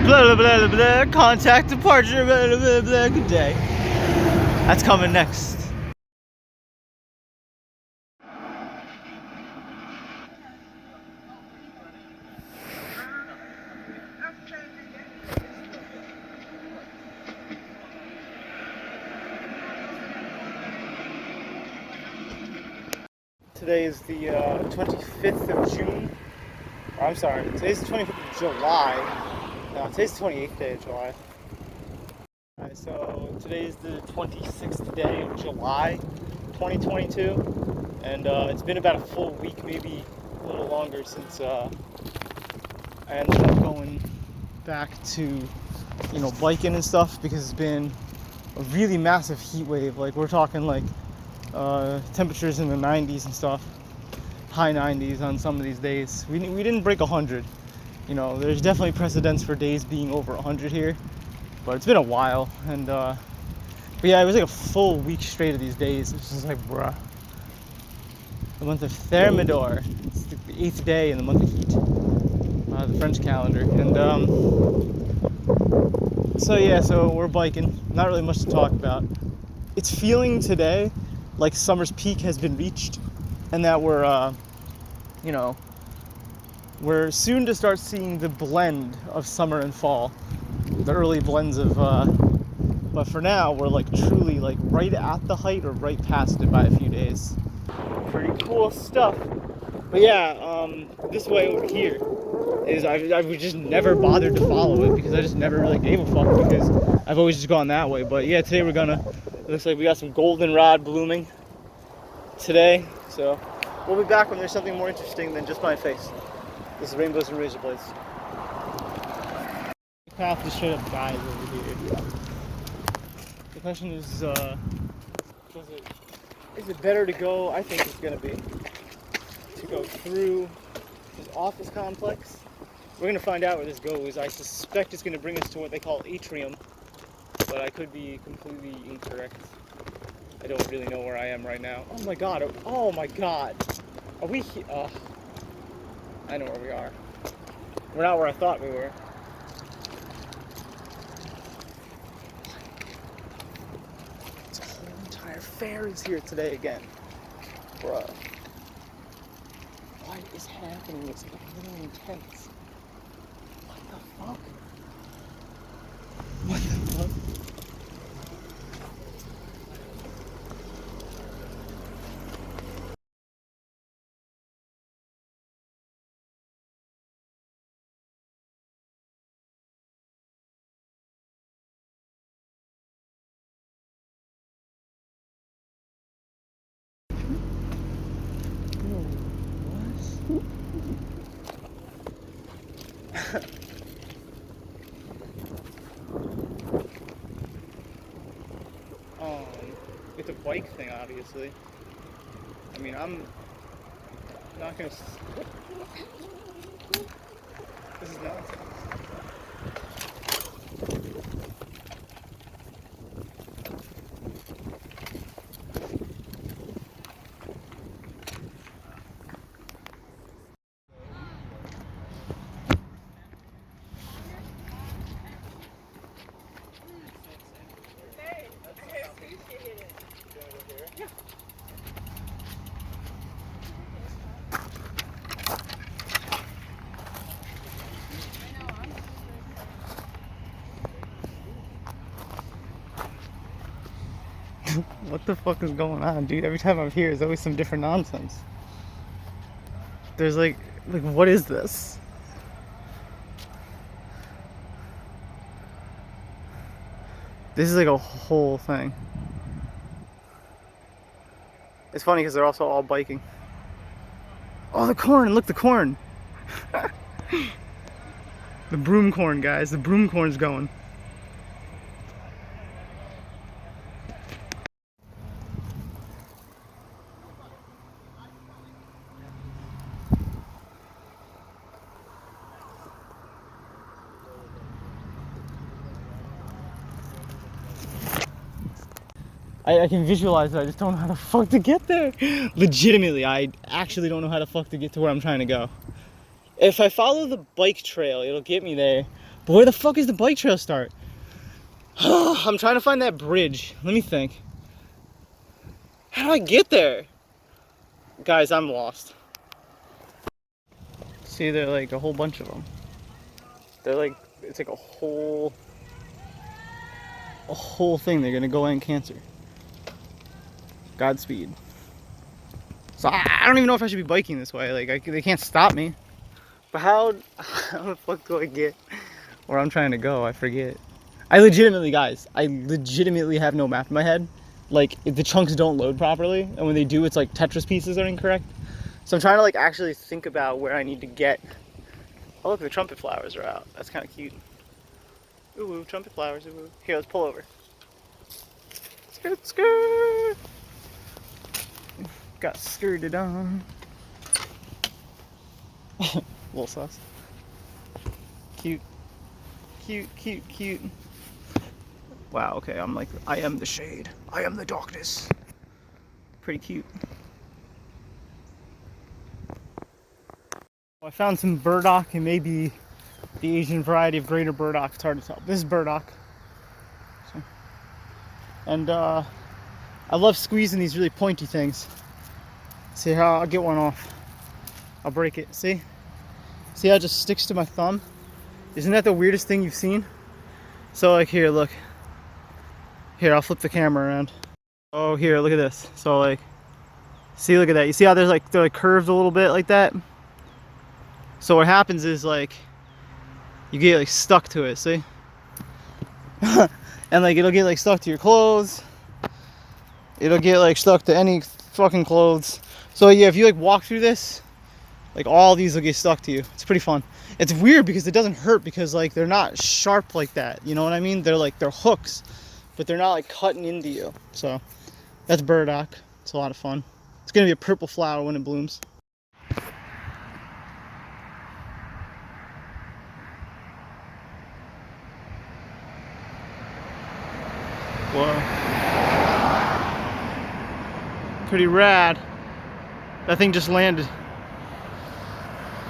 Blah, blah, blah, blah, blah. Contact departure. Blah, blah, blah, blah. Good day. That's coming next. Today is the 25th of June. I'm sorry, today's the 25th of July. No, today's the 28th day of July. Alright, so today's the 26th day of July, 2022. And it's been about a full week, maybe a little longer, since I ended up going back to, biking and stuff, because it's been a really massive heat wave. Like, we're talking like temperatures in the 90s and stuff, high 90s on some of these days. We didn't break 100. There's definitely precedents for days being over 100 here, but it's been a while. And but yeah, it was like a full week straight of these days. It's just like, bruh. The month of Thermidor. It's the 8th day in the month of heat, the French calendar. And so we're biking. Not really much to talk about. It's feeling today like summer's peak has been reached, and that we're soon to start seeing the blend of summer and fall, the early blends of, but for now, we're like truly like right at the height or right past it by a few days. Pretty cool stuff. But yeah, this way over here is, I would just never bothered to follow it because I just never really gave a fuck, because I've always just gone that way. But yeah, today it looks like we got some goldenrod blooming today, so we'll be back when there's something more interesting than just my face. This is Rainbows and Razor Blades. The path just straight up dies over here. The question is, is it better to go? I think it's gonna be to go through this office complex. We're gonna find out where this goes. I suspect it's gonna bring us to what they call atrium, but I could be completely incorrect. I don't really know where I am right now. Oh my god, are we here? I know where we are. We're not where I thought we were. It's a whole entire fair is here today again. Bruh. What is happening? It's a little intense. What the fuck? What the fuck? It's a bike thing, obviously. I mean, I'm not gonna. This is nonsense. What the fuck is going on, dude? Every time I'm here, there's always some different nonsense. There's like what is this? This is like a whole thing. It's funny because they're also all biking. Oh, the corn! Look, the corn! The broom corn, guys. The broom corn's going. I can visualize it, I just don't know how the fuck to get there. Legitimately, I actually don't know how the fuck to get to where I'm trying to go. If I follow the bike trail, it'll get me there, But where the fuck is the bike trail start? I'm trying to find that bridge. Let me think. How do I get there? Guys, I'm lost. See, there are like a whole bunch of them. They're like, it's like a whole thing. They're gonna go end cancer. Godspeed. So I don't even know if I should be biking this way. Like, they can't stop me. But how the fuck do I get where I'm trying to go? I forget. I legitimately have no map in my head. Like, if the chunks don't load properly, and when they do, it's like Tetris pieces are incorrect. So I'm trying to like actually think about where I need to get. Oh look, the trumpet flowers are out. That's kind of cute. Ooh, trumpet flowers. Ooh. Here, let's pull over. Skirt, skirt. Got skirted on. Little sus. Cute. Cute, cute, cute. Wow, okay, I'm like, I am the shade. I am the darkness. Pretty cute. I found some burdock and maybe the Asian variety of greater burdock. It's hard to tell. This is burdock. So, and I love squeezing these really pointy things. See how I'll get one off. I'll break it. See? See how it just sticks to my thumb? Isn't that the weirdest thing you've seen? So like here, look. Here, I'll flip the camera around. Oh, here, look at this. So like, see, look at that. You see how they're like curved a little bit like that? So what happens is like, you get like stuck to it, see? And like it'll get like stuck to your clothes. It'll get like stuck to any fucking clothes. So yeah, if you like walk through this, like all these will get stuck to you. It's pretty fun. It's weird because it doesn't hurt because like they're not sharp like that. You know what I mean? They're hooks, but they're not like cutting into you. So that's burdock. It's a lot of fun. It's gonna be a purple flower when it blooms. Whoa. Pretty rad. That thing just landed.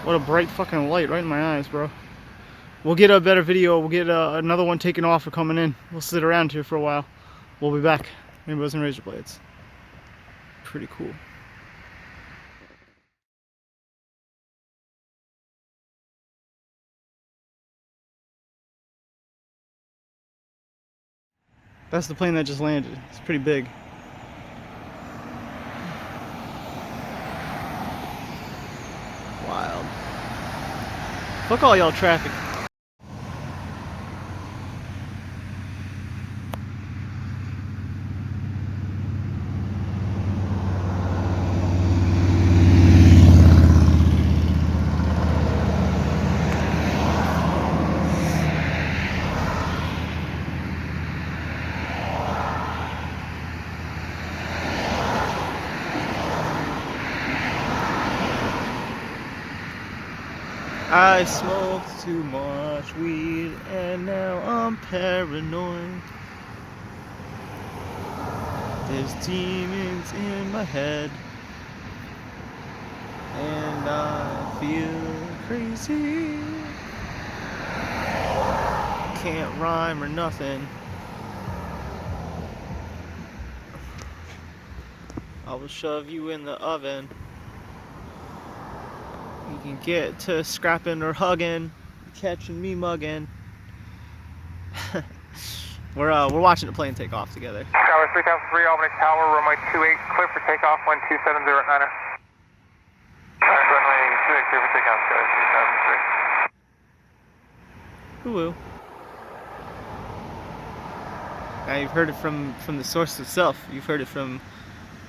What a bright fucking light right in my eyes, bro. We'll get a better video. We'll get another one taken off for coming in. We'll sit around here for a while. We'll be back. Rainbows and razor blades. Pretty cool. That's the plane that just landed. It's pretty big. Wild. Fuck all y'all traffic. I smoked too much weed and now I'm paranoid. There's demons in my head and I feel crazy. Can't rhyme or nothing. I will shove you in the oven. You can get to scrapping or hugging, catching me mugging. We're watching the plane take off together. Tower 3003, Albany Tower, runway 28, clear for takeoff, 127 at 9er. Runway 28, clear for takeoff, Tower 3003. Woo-woo. Now you've heard it from the source itself. You've heard it from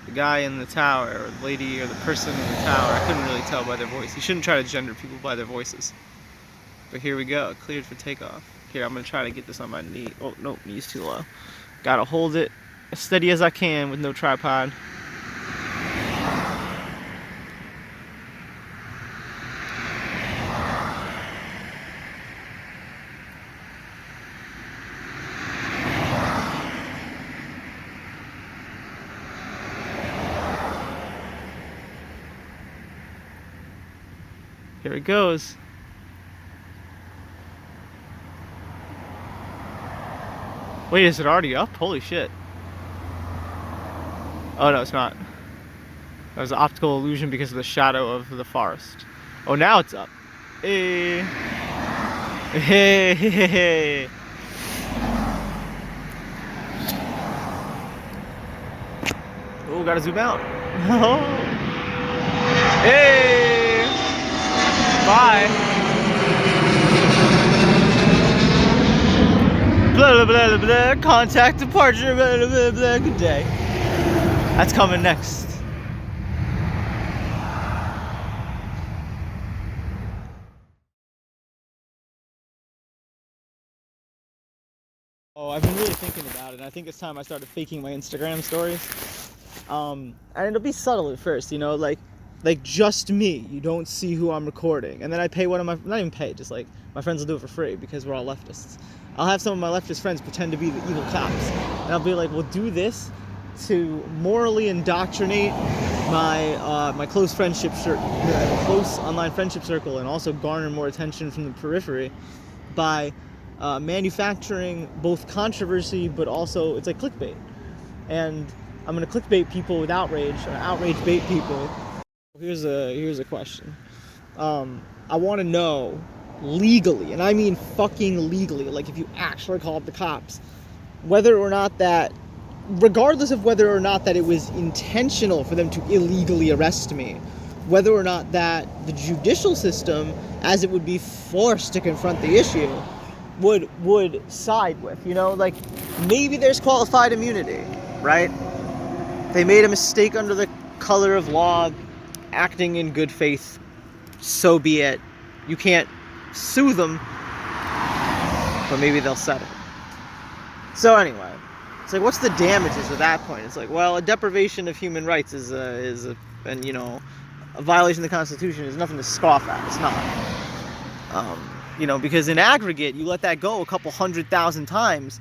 the guy in the tower, or the lady, or the person in the tower. I couldn't really tell by their voice. You shouldn't try to gender people by their voices. But here we go, cleared for takeoff. Here, I'm gonna try to get this on my knee. Oh, no, knee's too low. Gotta hold it as steady as I can with no tripod. Here it goes. Wait, is it already up? Holy shit. Oh no, it's not. That was an optical illusion because of the shadow of the forest. Oh, now it's up. Hey. Hey, hey, hey, hey. Oh, gotta zoom out. Hey! Bye! Blah, blah, blah, blah, blah. Contact departure, blah, blah, blah, blah. Good day. That's coming next. Oh, I've been really thinking about it, and I think it's time I started faking my Instagram stories. And it'll be subtle at first, you know, like just me. You don't see who I'm recording, and then I pay one of my, not even pay, just like my friends will do it for free because we're all leftists. I'll have some of my leftist friends pretend to be the evil cops, and I'll be like, "We'll do this to morally indoctrinate my close friendship close online friendship circle, and also garner more attention from the periphery by manufacturing both controversy, but also it's like clickbait, and I'm gonna clickbait people with outrage, or outrage bait people." Here's a question. I want to know legally, and I mean fucking legally, like if you actually call up the cops, whether or not that, regardless of whether or not that it was intentional for them to illegally arrest me, whether or not that the judicial system, as it would be forced to confront the issue, would side with, you know, like maybe there's qualified immunity, right? They made a mistake under the color of law, acting in good faith, so be it. You can't sue them, but maybe they'll settle. So anyway, it's like, what's the damages at that point? It's like, well, a deprivation of human rights is and you know, a violation of the Constitution is nothing to scoff at. It's not. You know, because in aggregate, you let that go a couple 100,000 times,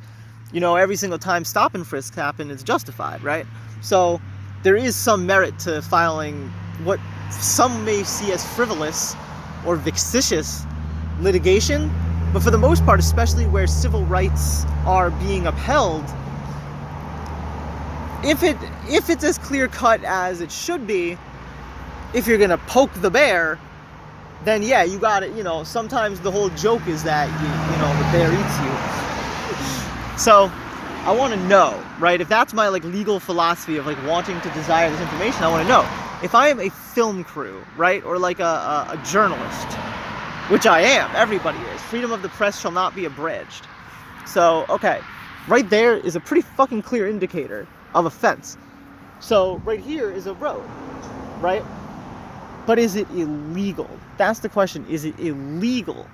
you know, every single time stop and frisk happen, it's justified, right? So there is some merit to filing what some may see as frivolous or vexatious litigation, but for the most part, especially where civil rights are being upheld, if it's as clear cut as it should be, if you're gonna poke the bear, then yeah, you got it. You know, sometimes the whole joke is that you know, the bear eats you. So I want to know, right? If that's my like legal philosophy of like wanting to desire this information, I want to know if I am a film crew, right, or like a journalist, which I am. Everybody is. Freedom of the press shall not be abridged. So okay, right there is a pretty fucking clear indicator of offense. So right here is a road, right? But is it illegal? That's the question. Is it illegal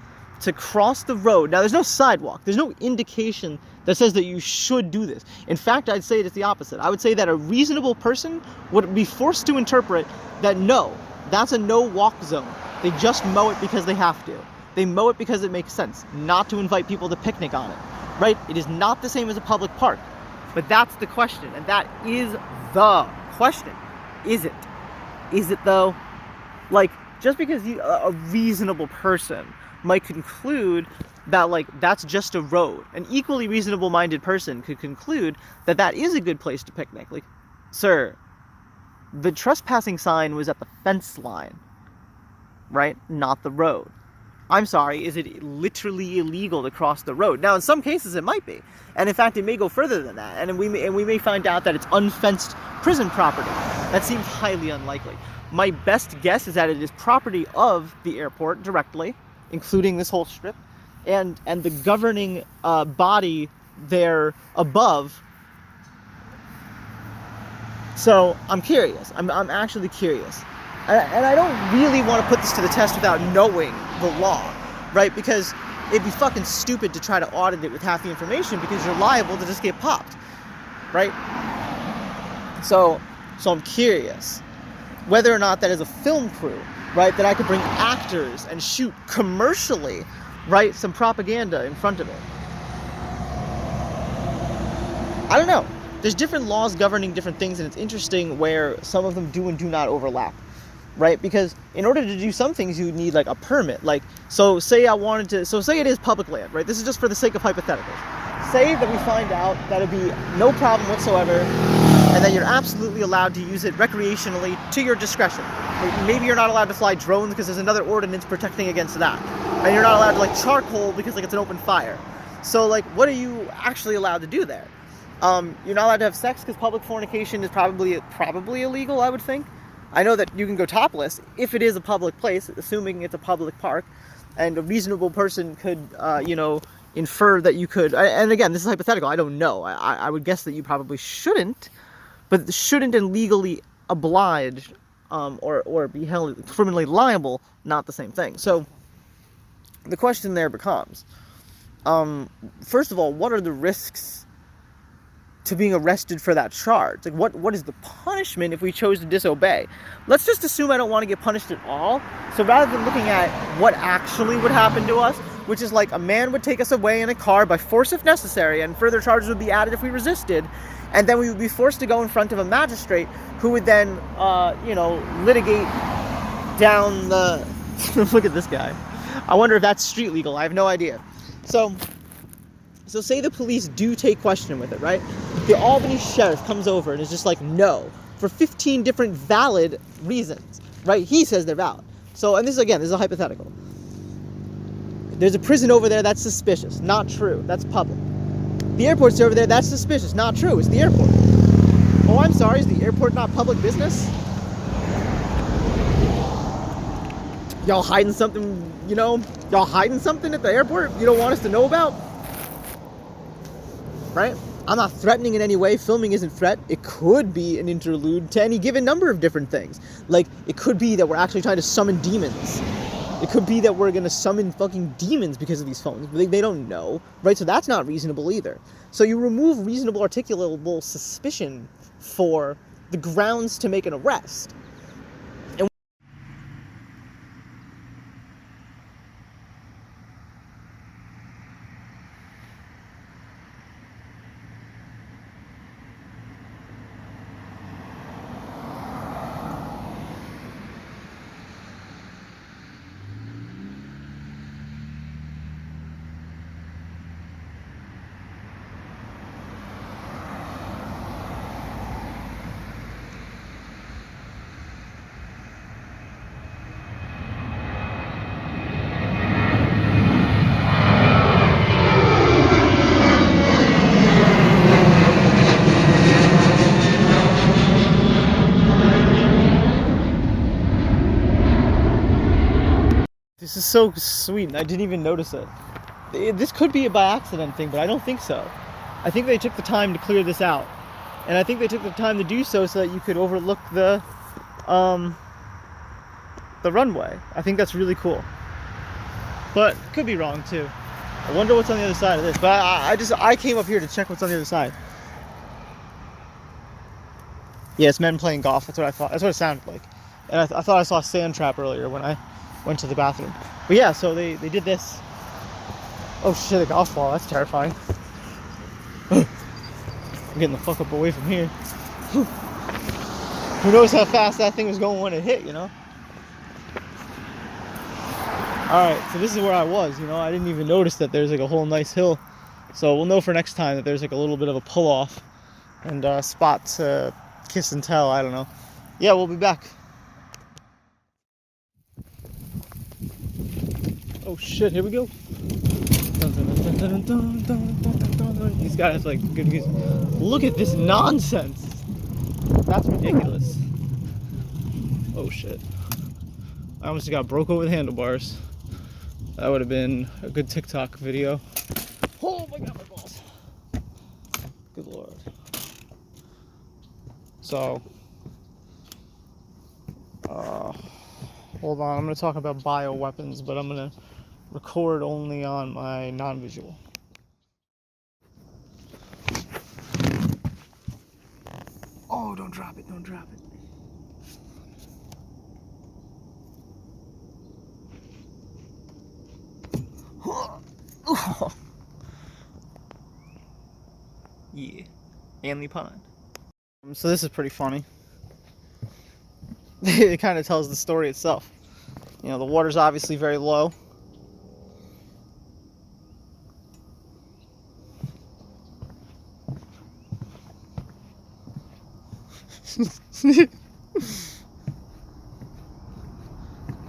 to cross the road? Now, there's no sidewalk. There's no indication that says that you should do this. In fact, I'd say it's the opposite. I would say that a reasonable person would be forced to interpret that no, that's a no-walk zone. They just mow it because they have to. They mow it because it makes sense, not to invite people to picnic on it, right? It is not the same as a public park. But that's the question, and that is the question. Is it? Is it, though? Like, just because a reasonable person might conclude that, like, that's just a road, an equally reasonable-minded person could conclude that that is a good place to picnic. Like, sir, the trespassing sign was at the fence line, right? Not the road. I'm sorry, is it literally illegal to cross the road? Now, in some cases, it might be. And in fact, it may go further than that. And we may find out that it's unfenced prison property. That seems highly unlikely. My best guess is that it is property of the airport directly, including this whole strip, and the governing body there above. So I'm curious. I'm actually curious. And I don't really want to put this to the test without knowing the law, right? Because it'd be fucking stupid to try to audit it with half the information because you're liable to just get popped, right? So I'm curious whether or not that is a film crew, right? That I could bring actors and shoot commercially, right? Some propaganda in front of it. I don't know. There's different laws governing different things, and it's interesting where some of them do and do not overlap, right? Because in order to do some things, you need like a permit. Like, say it is public land, right? This is just for the sake of hypotheticals. say that we find out that it'd be no problem whatsoever, and that you're absolutely allowed to use it recreationally to your discretion. Maybe you're not allowed to fly drones because there's another ordinance protecting against that, and you're not allowed to like charcoal because like it's an open fire. So like, what are you actually allowed to do there? You're not allowed to have sex because public fornication is probably illegal, I would think. I know that you can go topless if it is a public place, assuming it's a public park, and a reasonable person could, infer that you could. And again, this is hypothetical. I don't know. I would guess that you probably shouldn't, but shouldn't and legally obliged or be held criminally liable, not the same thing. So the question there becomes, first of all, what are the risks to being arrested for that charge? Like, what is the punishment if we chose to disobey? Let's just assume I don't want to get punished at all. So rather than looking at what actually would happen to us, which is like a man would take us away in a car by force if necessary, and further charges would be added if we resisted, and then we would be forced to go in front of a magistrate who would then, litigate down the... Look at this guy. I wonder if that's street legal. I have no idea. So say the police do take question with it, right? The Albany sheriff comes over and is just like, no, for 15 different valid reasons, right? He says they're valid. So, and this is a hypothetical. There's a prison over there, that's suspicious. Not true. That's public. The airport's over there, that's suspicious. Not true. It's the airport. Oh, I'm sorry. Is the airport not public business? Y'all hiding something, y'all hiding something at the airport you don't want us to know about? Right? I'm not threatening in any way. Filming isn't threat. It could be an interlude to any given number of different things. Like, it could be that we're actually trying to summon demons. It could be that we're going to summon fucking demons because of these phones. They don't know, right? So that's not reasonable either. So you remove reasonable articulable suspicion for the grounds to make an arrest. This is so sweet. I didn't even notice it. This could be a by accident thing, but I don't think so. I think they took the time to clear this out. And I think they took the time to do so that you could overlook the runway. I think that's really cool. But could be wrong too. I wonder what's on the other side of this. But I came up here to check what's on the other side. Yeah, it's men playing golf. That's what I thought. That's what it sounded like. And I thought I saw a sand trap earlier when I went to the bathroom. But yeah, so they did this. Oh shit, a golf ball. That's terrifying. I'm getting the fuck up away from here. Who knows how fast that thing was going when it hit, Alright, so this is where I was, I didn't even notice that there's like a whole nice hill. So we'll know for next time that there's like a little bit of a pull-off and a spot to kiss and tell, I don't know. Yeah, we'll be back. Oh shit, here we go. These guys like good music. Look at this nonsense. That's ridiculous. Oh shit. I almost got broke over the handlebars. That would have been a good TikTok video. Oh my god, my balls. Good lord. So, hold on, I'm going to talk about bioweapons, but I'm going to record only on my non-visual. Oh, don't drop it, don't drop it. Yeah, Hanley Pond. So this is pretty funny. It kind of tells the story itself. The water's obviously very low.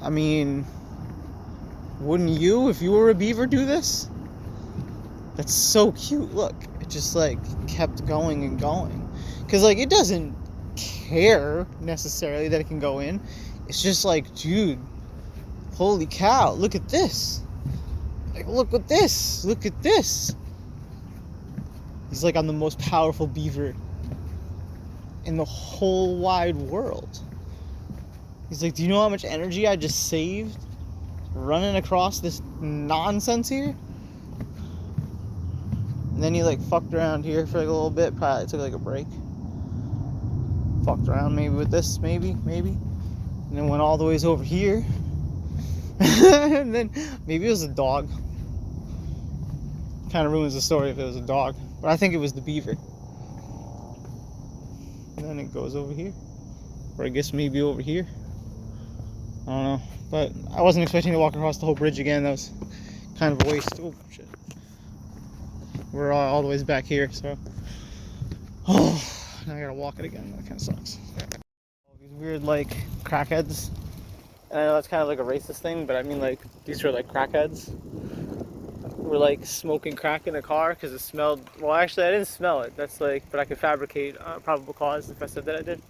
I mean, wouldn't you, if you were a beaver, do this? That's so cute. Look, it just like kept going and going. Because like it doesn't care necessarily that it can go in. It's just like, dude, holy cow, look at this. Like, look at this. Look at this. He's like, I'm the most powerful beaver in the whole wide world. He's like, do you know how much energy I just saved running across this nonsense here? And then he like fucked around here for like a little bit, probably took like a break. Fucked around maybe with this, maybe. And then went all the ways over here. And then maybe it was a dog. Kind of ruins the story if it was a dog. But I think it was the beaver. And then it goes over here. Or I guess maybe over here. I don't know. But I wasn't expecting to walk across the whole bridge again. That was kind of a waste. Oh, shit. We're all the ways back here, so. Oh, now I gotta walk it again. That kind of sucks. All these weird, like, crackheads. And I know that's kind of like a racist thing, but I mean, like, these are like crackheads. We're like smoking crack in a car because it smelled. Well, actually, I didn't smell it. That's like, but I could fabricate probable cause if I said that I did.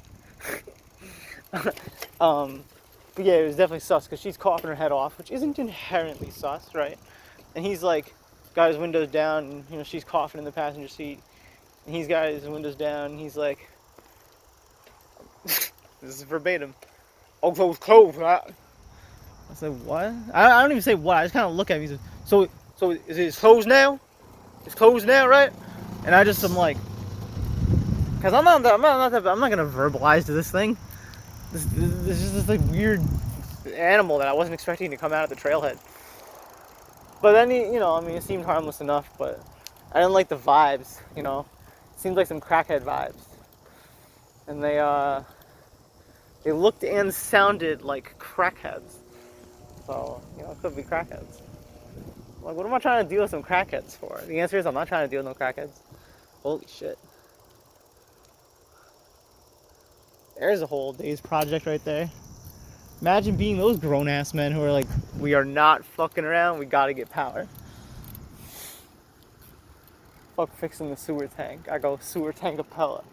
But yeah, it was definitely sus because she's coughing her head off, which isn't inherently sus, right? And he's like, got his windows down, and you know she's coughing in the passenger seat, and he's got his windows down, and he's like, this is verbatim. Oh, close. I said, what? I don't even say what. I just kind of look at him. He says, so is it closed now? It's closed now, right? And I just am like, because I'm not gonna verbalize to this thing. This is just this like weird animal that I wasn't expecting to come out of the trailhead. But then he, you know, I mean, it seemed harmless enough, but I didn't like the vibes. You know, it seemed like some crackhead vibes, and they looked and sounded like crackheads. So, you know, it could be crackheads. Like, what am I trying to deal with some crackheads for? The answer is I'm not trying to deal with no crackheads. Holy shit. There's a whole day's project right there. Imagine being those grown-ass men who are like, we are not fucking around, we gotta get power. Fuck fixing the sewer tank. I go sewer tank Capella.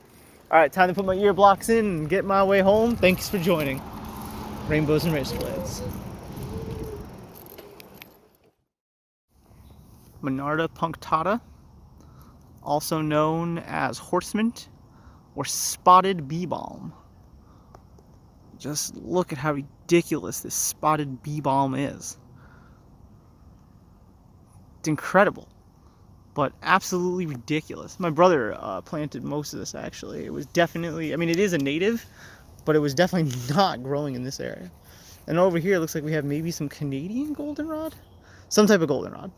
Alright, time to put my ear blocks in and get my way home. Thanks for joining Rainbows and Razor Blades. Monarda punctata, also known as horsemint or spotted bee balm. Just look at how ridiculous this spotted bee balm is. It's incredible, but absolutely ridiculous. My brother planted most of this, actually. It was definitely, I mean, it is a native, but it was definitely not growing in this area. And over here, it looks like we have maybe some Canadian goldenrod? Some type of goldenrod.